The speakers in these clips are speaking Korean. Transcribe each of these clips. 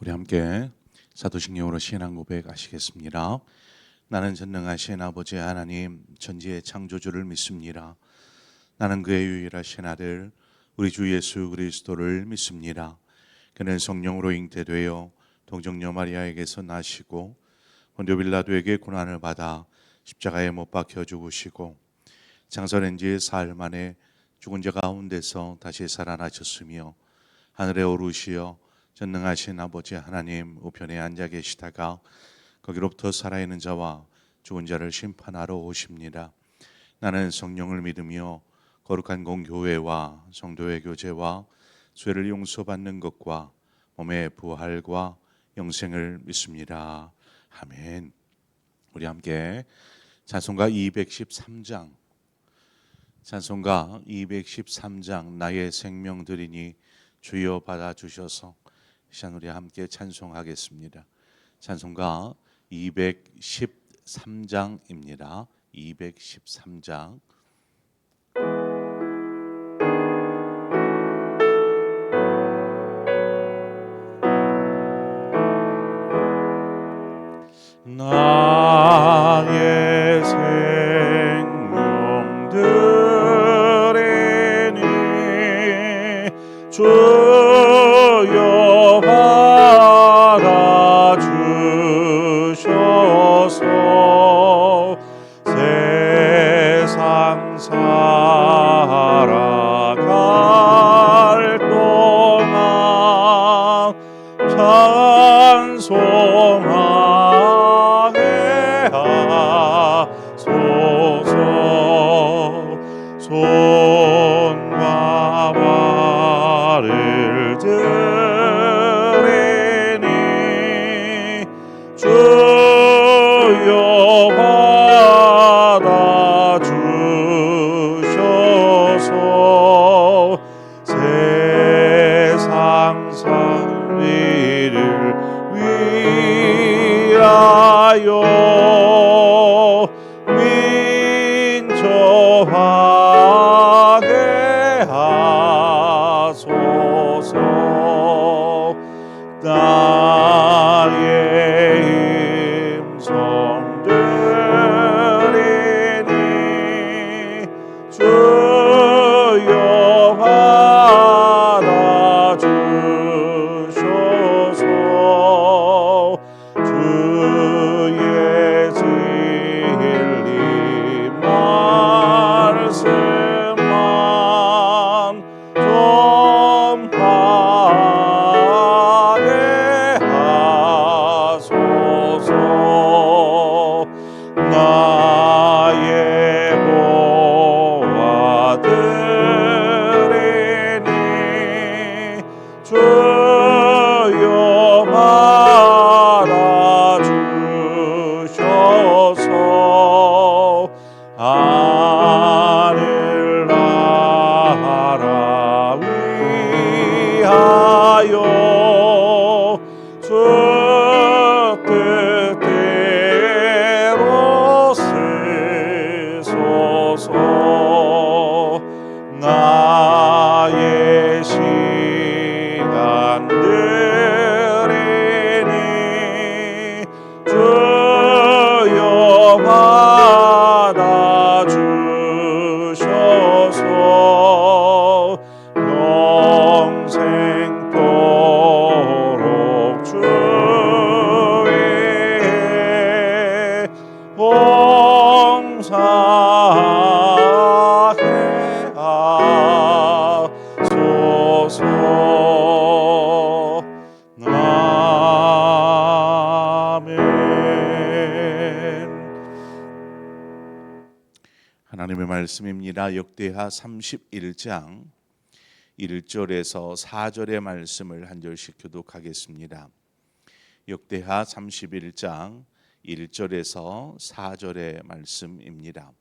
우리 함께 사도신경으로 신앙 고백하시겠습니다. 나는 전능하신 아버지 하나님 천지의 창조주를 믿습니다. 나는 그의 유일하신 아들 우리 주 예수 그리스도를 믿습니다. 그는 성령으로 잉태되어 동정녀 마리아에게서 나시고 본디오 빌라도에게 고난을 받아 십자가에 못 박혀 죽으시고 장사된 지 사흘 만에 죽은 자 가운데서 다시 살아나셨으며 하늘에 오르시어 전능하신 아버지 하나님 우편에 앉아 계시다가 거기로부터 살아있는 자와 죽은 자를 심판하러 오십니다. 나는 성령을 믿으며 거룩한 공교회와 성도의 교제와 죄를 용서받는 것과 몸의 부활과 영생을 믿습니다. 아멘. 우리 함께 찬송가 213장 나의 생명 드리니 주여 받아주셔서 이 시간 우리 함께 찬송하겠습니다. 찬송가 213장입니다. 213장 나의 생명 드리니 주여 받아주셔서 세상 살아갈 동안 찬송하게 하소서. 손과 발을 드리니 주여 받아주셔서 세상 살리를 위하여 민초하게 하소서. 나의 힘성 드리니 주여 받아주셔서 주의 진리 말씀만 전하게 하소서. 나의 보아 드리니 주여 받아주셔서 하늘나라 위하여 주 뜻대로 쓰소서. 나의 시간 드리니 주여 받아주셔서 영생토록 주의 봉사하게 하소서. 아멘. 하나님의 말씀입니다. 역대하 31장 1절에서 4절의 말씀을 한 절씩 교독하겠습니다. 역대하 31장 1절에서 4절의 말씀입니다.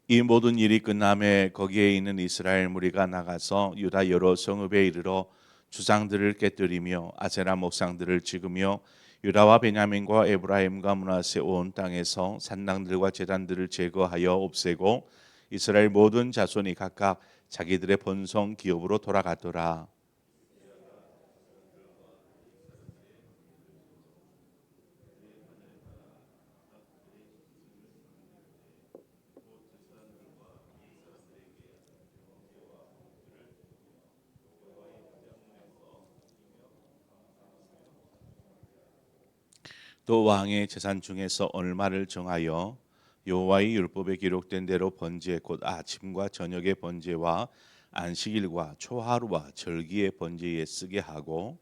이 모든 일이 끝남에 거기에 있는 이스라엘 무리가 나가서 유다 여러 성읍에 이르러 주상들을 깨뜨리며 아세라 목상들을 찍으며 유다와 베냐민과 에브라임과 므낫세 온 땅에서 산당들과 제단들을 제거하여 없애고 이스라엘 모든 자손이 각각 자기들의 본성 기업으로 돌아갔더라. 또 왕의 재산 중에서 얼마를 정하여 여호와의 율법에 기록된 대로 번제 곧 아침과 저녁의 번제와 안식일과 초하루와 절기의 번제에 쓰게 하고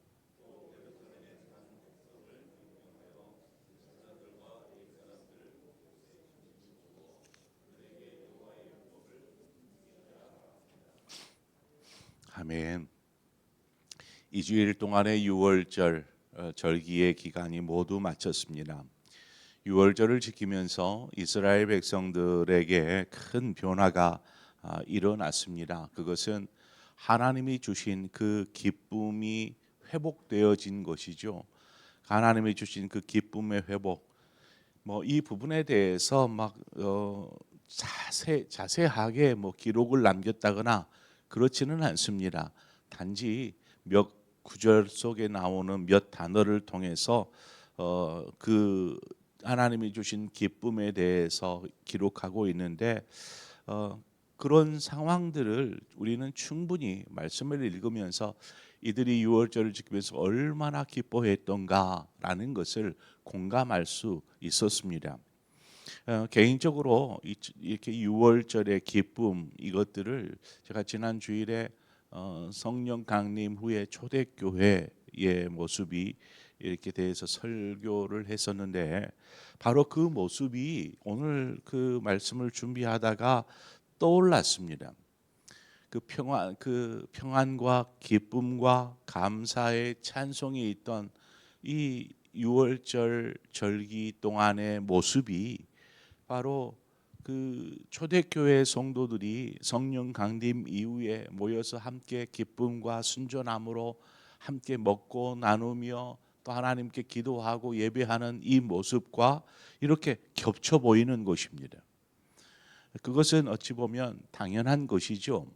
아멘. 2주일 동안의 유월절 절기의 기간이 모두 마쳤습니다. 유월절을 지키면서 이스라엘 백성들에게 큰 변화가 일어났습니다. 그것은 하나님이 주신 그 기쁨이 회복되어진 것이죠. 하나님이 주신 그 기쁨의 회복. 이 부분에 대해서 막 자세하게 기록을 남겼다거나 그렇지는 않습니다. 단지 몇 구절 속에 나오는 몇 단어를 통해서 그 하나님이 주신 기쁨에 대해서 기록하고 있는데 그런 상황들을 우리는 충분히 말씀을 읽으면서 이들이 유월절을 지키면서 얼마나 기뻐했던가라는 것을 공감할 수 있었습니다. 개인적으로 이렇게 유월절의 기쁨 이것들을 제가 지난 주일에 성령 강림 후에 초대교회의 모습이 이렇게 대해서 설교를 했었는데 바로 그 모습이 오늘 그 말씀을 준비하다가 떠올랐습니다. 그 평안과 기쁨과 감사의 찬송이 있던 이 유월절 절기 동안의 모습이 바로 그 초대교회 성도들이 성령 강림 이후에 모여서 함께 기쁨과 순전함으로 함께 먹고 나누며 또 하나님께 기도하고 예배하는 이 모습과 이렇게 겹쳐 보이는 것입니다. 그것은 어찌 보면 당연한 것이죠.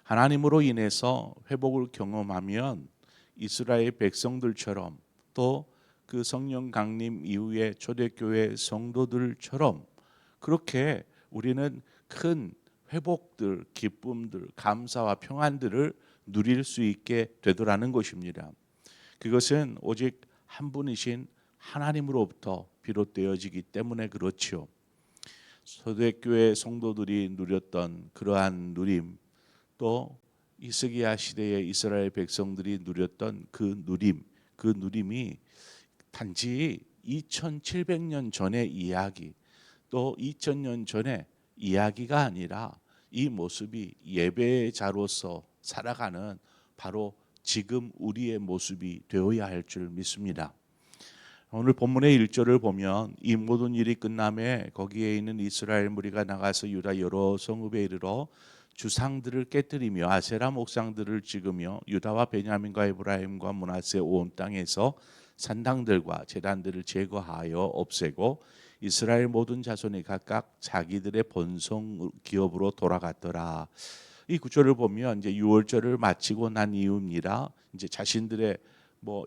하나님으로 인해서 회복을 경험하면 이스라엘 백성들처럼 또 그 성령 강림 이후에 초대교회 성도들처럼 그렇게 우리는 큰 회복들, 기쁨들, 감사와 평안들을 누릴 수 있게 되더라는 것입니다. 그것은 오직 한 분이신 하나님으로부터 비롯되어지기 때문에 그렇지요. 초대교회 성도들이 누렸던 그러한 누림, 또 히스기야 시대의 이스라엘 백성들이 누렸던 그 누림이 단지 2700년 전의 이야기, 또 2000년 전의 이야기가 아니라 이 모습이 예배의 자로서 살아가는 바로 지금 우리의 모습이 되어야 할 줄 믿습니다. 오늘 본문의 1절을 보면 이 모든 일이 끝남에 거기에 있는 이스라엘 무리가 나가서 유다 여러 성읍에 이르러 주상들을 깨뜨리며 아세라 목상들을 찍으며 유다와 베냐민과 에브라임과 므낫세 온 땅에서 산당들과 제단들을 제거하여 없애고 이스라엘 모든 자손이 각각 자기들의 본성 기업으로 돌아갔더라. 이 구절을 보면 이제 유월절을 마치고 난 이후입니다. 이제 자신들의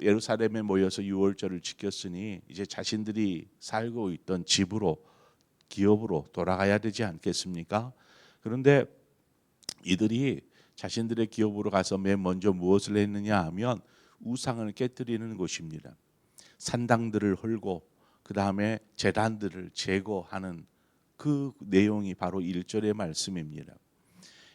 예루살렘에 모여서 유월절을 지켰으니 이제 자신들이 살고 있던 집으로 기업으로 돌아가야 되지 않겠습니까? 그런데 이들이 자신들의 기업으로 가서 맨 먼저 무엇을 했느냐 하면 우상을 깨뜨리는 것입니다. 산당들을 헐고 그 다음에 제단들을 제거하는 그 내용이 바로 1절의 말씀입니다.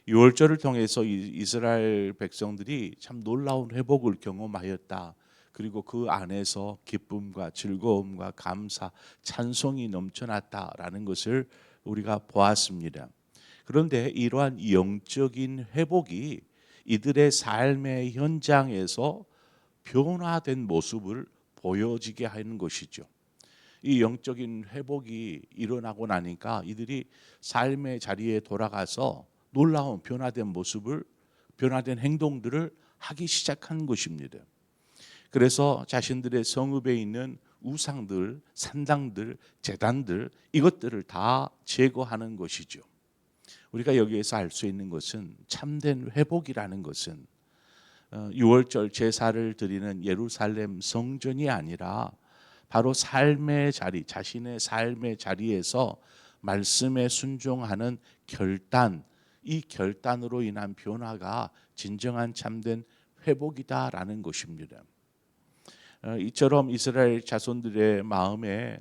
유월절을 통해서 이스라엘 백성들이 참 놀라운 회복을 경험하였다. 그리고 그 안에서 기쁨과 즐거움과 감사, 찬송이 넘쳐났다라는 것을 우리가 보았습니다. 그런데 이러한 영적인 회복이 이들의 삶의 현장에서 변화된 모습을 보여지게 하는 것이죠. 이 영적인 회복이 일어나고 나니까 이들이 삶의 자리에 돌아가서 놀라운 변화된 모습을, 변화된 행동들을 하기 시작한 것입니다. 그래서 자신들의 성읍에 있는 우상들, 산당들, 제단들 이것들을 다 제거하는 것이죠. 우리가 여기에서 알 수 있는 것은 참된 회복이라는 것은 유월절 제사를 드리는 예루살렘 성전이 아니라 바로 삶의 자리, 자신의 삶의 자리에서 말씀에 순종하는 결단, 이 결단으로 인한 변화가 진정한 참된 회복이다라는 것입니다. 이처럼 이스라엘 자손들의 마음에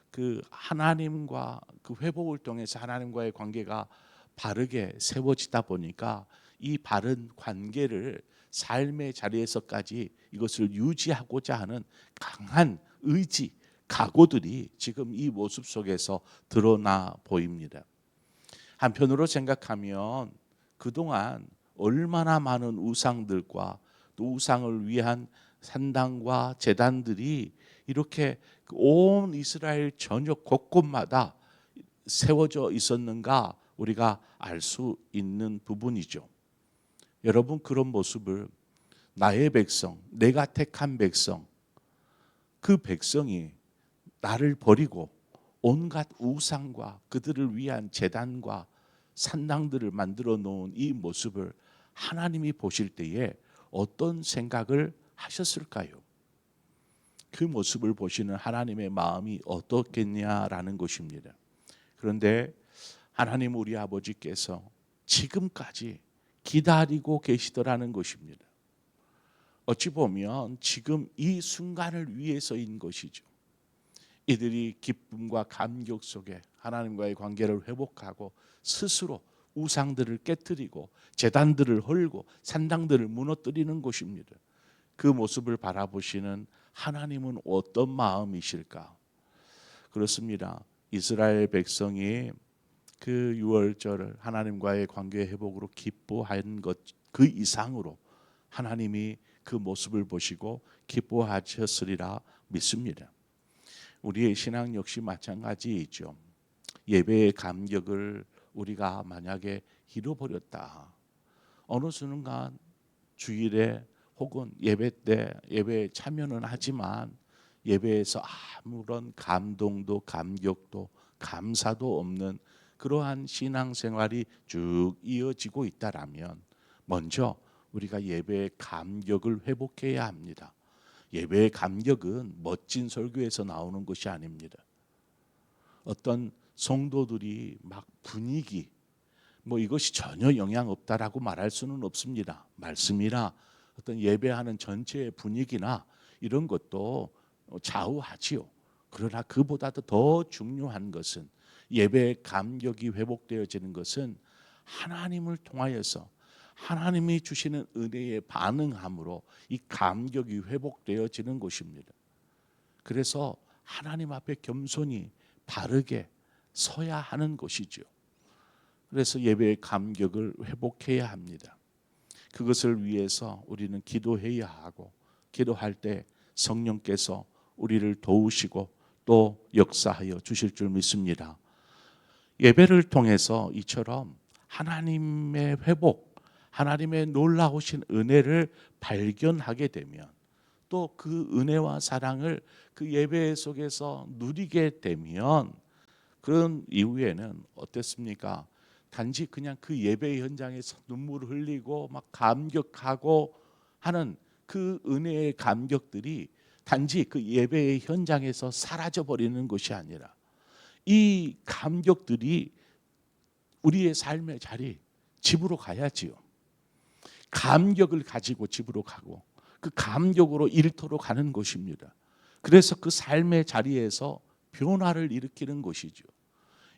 그 하나님과 그 회복을 통해서 하나님과의 관계가 바르게 세워지다 보니까 이 바른 관계를 삶의 자리에서까지 이것을 유지하고자 하는 강한 의지, 각오들이 지금 이 모습 속에서 드러나 보입니다. 한편으로 생각하면 그동안 얼마나 많은 우상들과 또 우상을 위한 산당과 제단들이 이렇게 온 이스라엘 전역 곳곳마다 세워져 있었는가 우리가 알 수 있는 부분이죠. 여러분, 그런 모습을 나의 백성, 내가 택한 백성, 그 백성이 나를 버리고 온갖 우상과 그들을 위한 제단과 산당들을 만들어 놓은 이 모습을 하나님이 보실 때에 어떤 생각을 하셨을까요? 그 모습을 보시는 하나님의 마음이 어떻겠냐라는 것입니다. 그런데 하나님 우리 아버지께서 지금까지 기다리고 계시더라는 것입니다. 어찌 보면 지금 이 순간을 위해서인 것이죠. 이들이 기쁨과 감격 속에 하나님과의 관계를 회복하고 스스로 우상들을 깨뜨리고 제단들을 헐고 산당들을 무너뜨리는 것입니다. 그 모습을 바라보시는 하나님은 어떤 마음이실까? 그렇습니다. 이스라엘 백성이 그 유월절을 하나님과의 관계 회복으로 기뻐한 것 그 이상으로 하나님이 그 모습을 보시고 기뻐하셨으리라 믿습니다. 우리의 신앙 역시 마찬가지이죠. 예배의 감격을 우리가 만약에 잃어버렸다. 어느 순간 주일에 혹은 예배 때 예배에 참여는 하지만 예배에서 아무런 감동도 감격도 감사도 없는 그러한 신앙생활이 쭉 이어지고 있다라면 먼저 우리가 예배의 감격을 회복해야 합니다. 예배의 감격은 멋진 설교에서 나오는 것이 아닙니다. 어떤 성도들이 막 분위기 이것이 전혀 영향 없다라고 말할 수는 없습니다. 말씀이나 어떤 예배하는 전체의 분위기나 이런 것도 좌우하지요. 그러나 그보다도 더 중요한 것은 예배의 감격이 회복되어지는 것은 하나님을 통하여서 하나님이 주시는 은혜에 반응함으로 이 감격이 회복되어지는 것입니다. 그래서 하나님 앞에 겸손히 바르게 서야 하는 것이죠. 그래서 예배의 감격을 회복해야 합니다. 그것을 위해서 우리는 기도해야 하고 기도할 때 성령께서 우리를 도우시고 또 역사하여 주실 줄 믿습니다. 예배를 통해서 이처럼 하나님의 회복, 하나님의 놀라우신 은혜를 발견하게 되면 또 그 은혜와 사랑을 그 예배 속에서 누리게 되면 그런 이후에는 어땠습니까? 단지 그냥 그 예배 현장에서 눈물을 흘리고 막 감격하고 하는 그 은혜의 감격들이 단지 그 예배의 현장에서 사라져 버리는 것이 아니라 이 감격들이 우리의 삶의 자리, 집으로 가야지요. 감격을 가지고 집으로 가고 그 감격으로 일터로 가는 것입니다. 그래서 그 삶의 자리에서 변화를 일으키는 것이죠.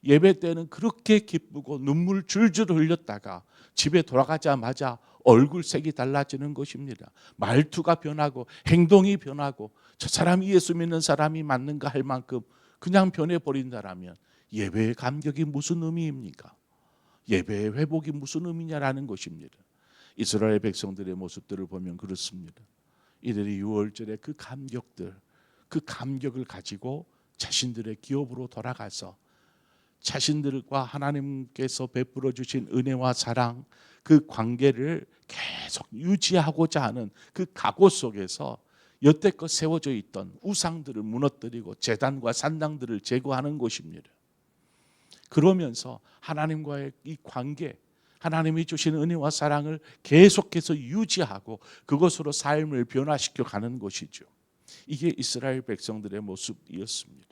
예배 때는 그렇게 기쁘고 눈물 줄줄 흘렸다가 집에 돌아가자마자 얼굴색이 달라지는 것입니다. 말투가 변하고 행동이 변하고 저 사람이 예수 믿는 사람이 맞는가 할 만큼 그냥 변해버린다라면 예배의 감격이 무슨 의미입니까? 예배의 회복이 무슨 의미냐라는 것입니다. 이스라엘 백성들의 모습들을 보면 그렇습니다. 이들이 유월절의 그 감격들, 그 감격을 가지고 자신들의 기업으로 돌아가서 자신들과 하나님께서 베풀어 주신 은혜와 사랑, 그 관계를 계속 유지하고자 하는 그 각오 속에서 여태껏 세워져 있던 우상들을 무너뜨리고 제단과 산당들을 제거하는 것입니다. 그러면서 하나님과의 이 관계, 하나님이 주신 은혜와 사랑을 계속해서 유지하고 그것으로 삶을 변화시켜 가는 것이죠. 이게 이스라엘 백성들의 모습이었습니다.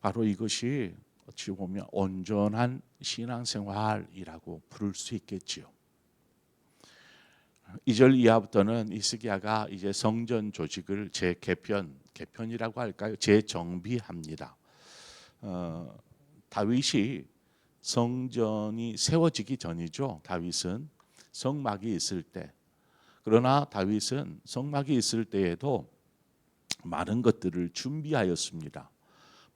바로 이것이 어찌 보면 온전한 신앙생활이라고 부를 수 있겠지요. 2절 이하부터는 히스기야가 이제 성전 조직을 개편이라고 할까요? 재정비합니다. 다윗이 성전이 세워지기 전이죠. 다윗은 성막이 있을 때. 그러나 다윗은 성막이 있을 때에도 많은 것들을 준비하였습니다.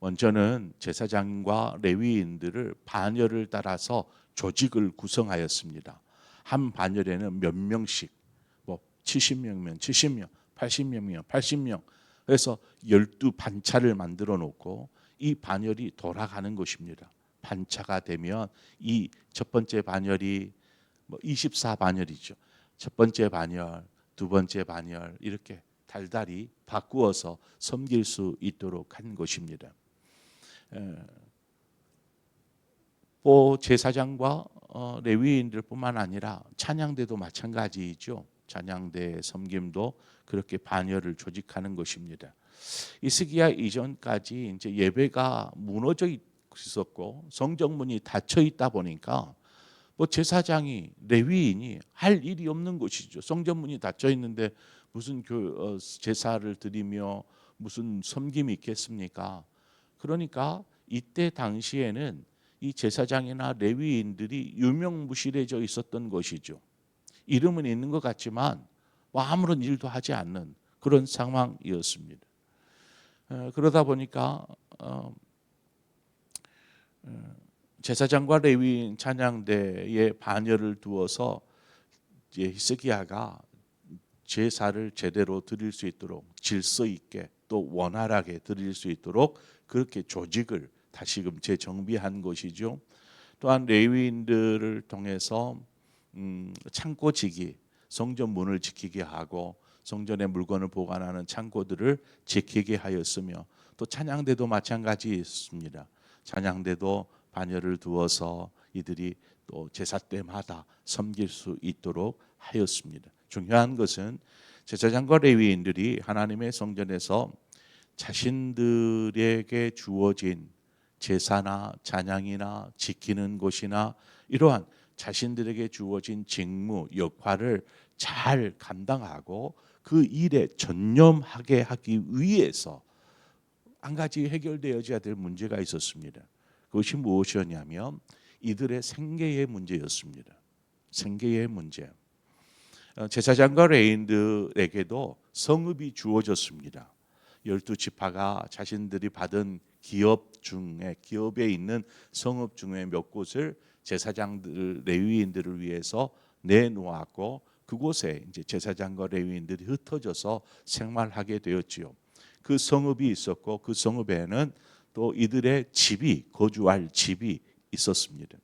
먼저는 제사장과 레위인들을 반열을 따라서 조직을 구성하였습니다. 한 반열에는 몇 명씩, 뭐 70명이면 70명, 80명이면 80명, 그래서 12반차를 만들어 놓고 이 반열이 돌아가는 것입니다. 반차가 되면 이 첫 번째 반열이 뭐 24반열이죠. 첫 번째 반열, 두 번째 반열 이렇게 달달이 바꾸어서 섬길 수 있도록 한 것입니다. 제사장과 레위인들뿐만 아니라 찬양대도 마찬가지이죠. 찬양대 섬김도 그렇게 반열을 조직하는 것입니다. 히스기야 이전까지 이제 예배가 무너져 있었고 성정문이 닫혀 있다 보니까 뭐 제사장이 레위인이 할 일이 없는 것이죠. 성전문이 닫혀 있는데 무슨 제사를 드리며 무슨 섬김이 있겠습니까? 그러니까 이때 당시에는 이 제사장이나 레위인들이 유명무실해져 있었던 것이죠. 이름은 있는 것 같지만 뭐 아무런 일도 하지 않는 그런 상황이었습니다. 그러다 보니까 제사장과 레위인 찬양대에 반열을 두어서 히스기야가 제사를 제대로 드릴 수 있도록 질서 있게 또 원활하게 드릴 수 있도록 그렇게 조직을 다시금 재정비한 것이죠. 또한 레위인들을 통해서 창고지기, 성전 문을 지키게 하고 성전의 물건을 보관하는 창고들을 지키게 하였으며 또 찬양대도 마찬가지였습니다. 찬양대도 반열을 두어서 이들이 또 제사 때마다 섬길 수 있도록 하였습니다. 중요한 것은 제사장과 레위인들이 하나님의 성전에서 자신들에게 주어진 제사나 찬양이나 지키는 것이나 이러한 자신들에게 주어진 직무, 역할을 잘 감당하고 그 일에 전념하게 하기 위해서 한 가지 해결되어야 될 문제가 있었습니다. 그것이 무엇이었냐면 이들의 생계의 문제였습니다. 생계의 문제. 제사장과 레위인들에게도 성읍이 주어졌습니다. 12지파가 자신들이 받은 기업에 있는 성읍 중에 몇 곳을 제사장들, 레위인들을 위해서 내놓았고 그곳에 이제 제사장과 레위인들이 흩어져서 생활하게 되었지요. 그 성읍이 있었고 그 성읍에는 또 이들의 거주할 집이 있었습니다.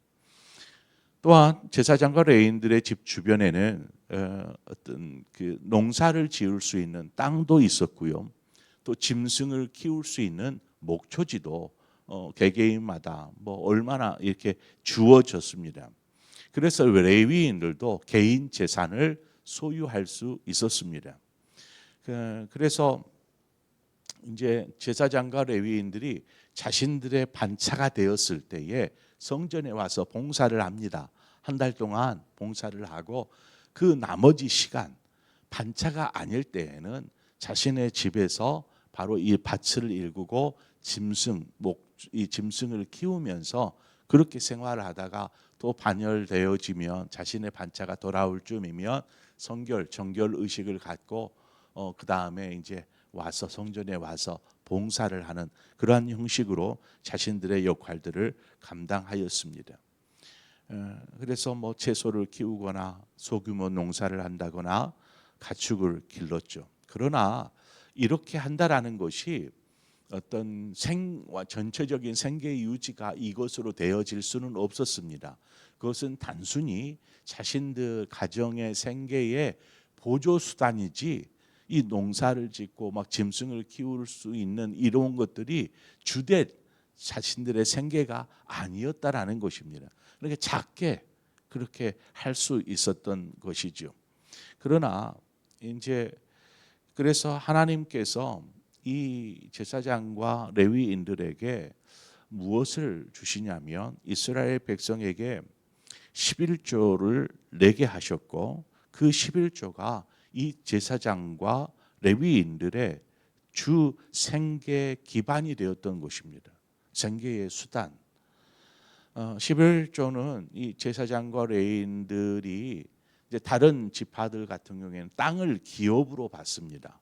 또한 제사장과 레위인들의 집 주변에는 어떤 그 농사를 지을 수 있는 땅도 있었고요. 또 짐승을 키울 수 있는 목초지도 개개인마다 뭐 얼마나 이렇게 주어졌습니다. 그래서 레위인들도 개인 재산을 소유할 수 있었습니다. 그래서 이제 제사장과 레위인들이 자신들의 반차가 되었을 때에 성전에 와서 봉사를 합니다. 한 달 동안 봉사를 하고 그 나머지 시간 반차가 아닐 때에는 자신의 집에서 바로 이 밭을 일구고 이 짐승을 키우면서 그렇게 생활을 하다가 또 반열되어지면 자신의 반차가 돌아올 쯤이면 정결 의식을 갖고 그 다음에 이제 와서 성전에 와서 봉사를 하는 그러한 형식으로 자신들의 역할들을 감당하였습니다. 그래서 뭐 채소를 키우거나 소규모 농사를 한다거나 가축을 길렀죠. 그러나 이렇게 한다라는 것이 어떤 전체적인 생계 유지가 이것으로 되어질 수는 없었습니다. 그것은 단순히 자신들 가정의 생계의 보조 수단이지 이 농사를 짓고 막 짐승을 키울 수 있는 이런 것들이 주된 자신들의 생계가 아니었다라는 것입니다. 그렇게 작게 그렇게 할 수 있었던 것이죠. 그러나 이제 그래서 하나님께서 이 제사장과 레위인들에게 무엇을 주시냐면 이스라엘 백성에게 11조를 내게 하셨고 그 11조가 이 제사장과 레위인들의 주 생계 기반이 되었던 것입니다. 생계의 수단. 11조는 이 제사장과 레위인들이 이제 다른 지파들 같은 경우에는 땅을 기업으로 받습니다.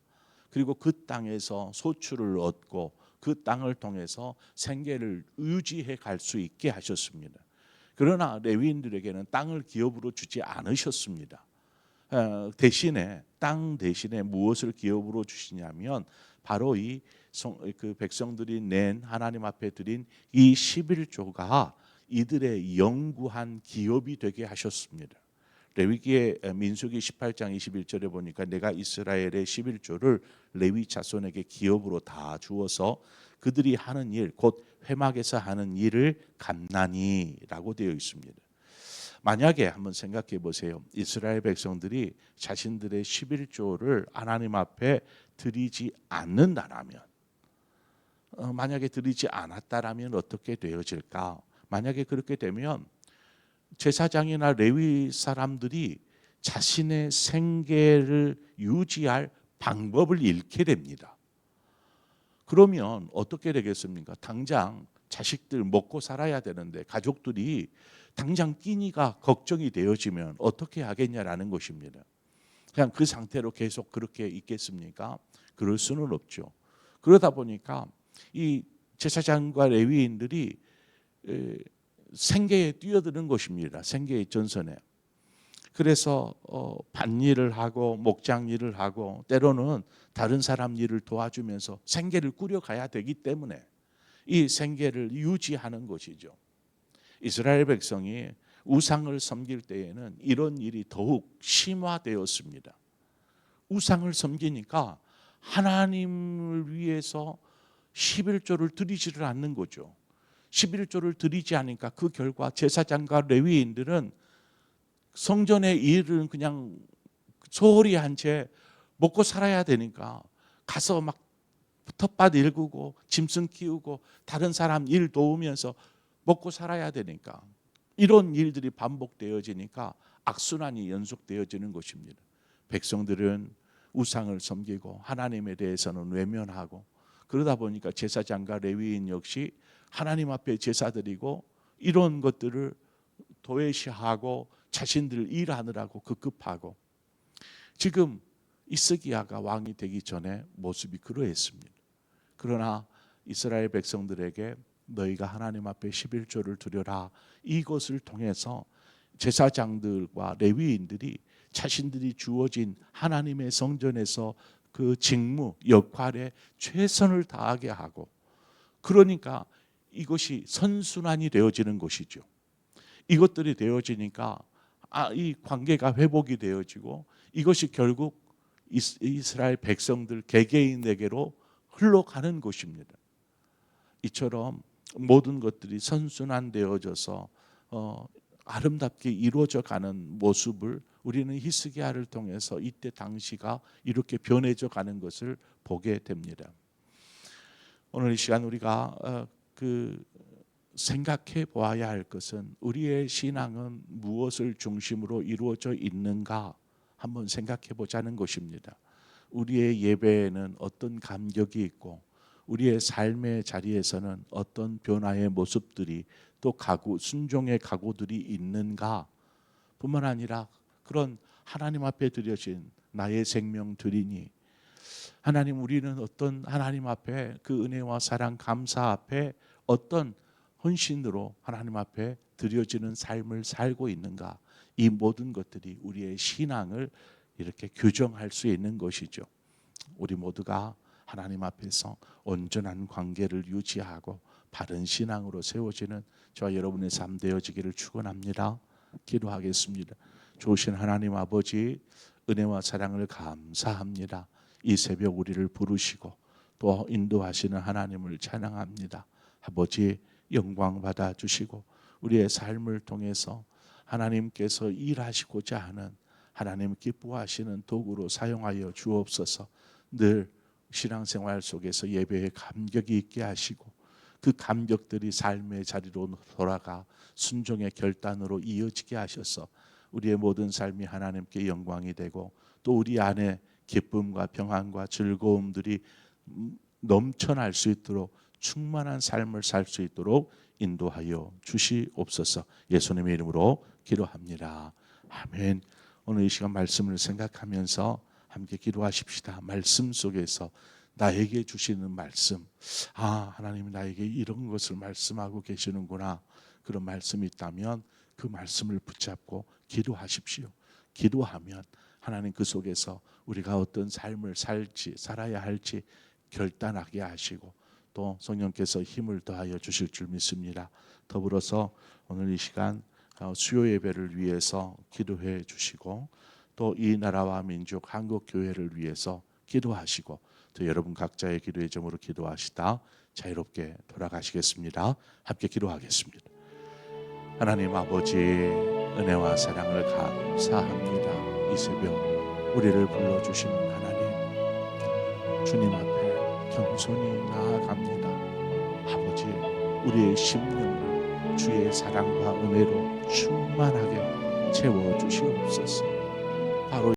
그리고 그 땅에서 소출을 얻고 그 땅을 통해서 생계를 유지해 갈 수 있게 하셨습니다. 그러나 레위인들에게는 땅을 기업으로 주지 않으셨습니다. 대신에 땅 대신에 무엇을 기업으로 주시냐면 바로 그 백성들이 낸 하나님 앞에 드린 이 11조가 이들의 영구한 기업이 되게 하셨습니다. 레위기의 민수기 18장 21절에 보니까 내가 이스라엘의 11조를 레위 자손에게 기업으로 다 주어서 그들이 하는 일, 곧 회막에서 하는 일을 감나니라고 되어 있습니다. 만약에 한번 생각해 보세요. 이스라엘 백성들이 자신들의 11조를 하나님 앞에 드리지 않는다라면, 만약에 드리지 않았다라면 어떻게 되어질까? 만약에 그렇게 되면 제사장이나 레위 사람들이 자신의 생계를 유지할 방법을 잃게 됩니다. 그러면 어떻게 되겠습니까? 당장 자식들 먹고 살아야 되는데 가족들이 당장 끼니가 걱정이 되어지면 어떻게 하겠냐라는 것입니다. 그냥 그 상태로 계속 그렇게 있겠습니까? 그럴 수는 없죠. 그러다 보니까 이 제사장과 레위인들이 생계에 뛰어드는 것입니다. 생계의 전선에. 그래서 밭일을 하고 목장 일을 하고 때로는 다른 사람 일을 도와주면서 생계를 꾸려가야 되기 때문에 이 생계를 유지하는 것이죠. 이스라엘 백성이 우상을 섬길 때에는 이런 일이 더욱 심화되었습니다. 우상을 섬기니까 하나님을 위해서 11조를 드리지를 않는 거죠. 11조를 드리지 않으니까 그 결과 제사장과 레위인들은 성전의 일은 그냥 소홀히 한 채 먹고 살아야 되니까 가서 막 텃밭 일구고 짐승 키우고 다른 사람 일 도우면서 먹고 살아야 되니까 이런 일들이 반복되어지니까 악순환이 연속되어지는 것입니다. 백성들은 우상을 섬기고 하나님에 대해서는 외면하고 그러다 보니까 제사장과 레위인 역시 하나님 앞에 제사 드리고 이런 것들을 도외시하고 자신들 일하느라고 급급하고 지금 이스기야가 왕이 되기 전에 모습이 그러했습니다. 그러나 이스라엘 백성들에게 너희가 하나님 앞에 11조를 드려라. 이것을 통해서 제사장들과 레위인들이 자신들이 주어진 하나님의 성전에서 그 직무, 역할에 최선을 다하게 하고 그러니까 이것이 선순환이 되어지는 것이죠. 이것들이 되어지니까 이 관계가 회복이 되어지고 이것이 결국 이스라엘 백성들 개개인에게로 흘러가는 것입니다. 이처럼 모든 것들이 선순환되어져서 아름답게 이루어져 가는 모습을 우리는 히스기야를 통해서 이때 당시가 이렇게 변해져 가는 것을 보게 됩니다. 오늘 이 시간 우리가 생각해 보아야 할 것은 우리의 신앙은 무엇을 중심으로 이루어져 있는가 한번 생각해 보자는 것입니다. 우리의 예배에는 어떤 감격이 있고 우리의 삶의 자리에서는 어떤 변화의 모습들이 또 순종의 각오들이 있는가 뿐만 아니라 그런 하나님 앞에 드려진 나의 생명 드리니 하나님 우리는 어떤 하나님 앞에 그 은혜와 사랑 감사 앞에 어떤 헌신으로 하나님 앞에 드려지는 삶을 살고 있는가 이 모든 것들이 우리의 신앙을 이렇게 규정할 수 있는 것이죠. 우리 모두가 하나님 앞에서 온전한 관계를 유지하고 바른 신앙으로 세워지는 저와 여러분의 삶 되어지기를 축원합니다. 기도하겠습니다. 좋으신 하나님 아버지 은혜와 사랑을 감사합니다. 이 새벽 우리를 부르시고 또 인도하시는 하나님을 찬양합니다. 아버지 영광 받아 주시고 우리의 삶을 통해서 하나님께서 일하시고자 하는 하나님 기뻐하시는 도구로 사용하여 주옵소서. 늘 신앙생활 속에서 예배에 감격이 있게 하시고 그 감격들이 삶의 자리로 돌아가 순종의 결단으로 이어지게 하셔서 우리의 모든 삶이 하나님께 영광이 되고 또 우리 안에 기쁨과 평안과 즐거움들이 넘쳐날 수 있도록 충만한 삶을 살 수 있도록 인도하여 주시옵소서. 예수님의 이름으로 기도합니다. 아멘. 오늘 이 시간 말씀을 생각하면서 함께 기도하십시다. 말씀 속에서 나에게 주시는 말씀, 하나님이 나에게 이런 것을 말씀하고 계시는구나. 그런 말씀이 있다면 그 말씀을 붙잡고 기도하십시오. 기도하면 하나님 그 속에서 우리가 어떤 삶을 살아야 할지 결단하게 하시고 또 성령께서 힘을 더하여 주실 줄 믿습니다. 더불어서 오늘 이 시간 수요 예배를 위해서 기도해 주시고 또 이 나라와 민족 한국 교회를 위해서 기도하시고 또 여러분 각자의 기도의 점으로 기도하시다 자유롭게 돌아가시겠습니다. 함께 기도하겠습니다. 하나님 아버지, 은혜와 사랑을 감사합니다. 이 새벽 우리를 불러주신 하나님, 주님 앞에 겸손히 나아갑니다. 아버지, 우리의 심령을 주의 사랑과 은혜로 충만하게 채워주시옵소서. 바로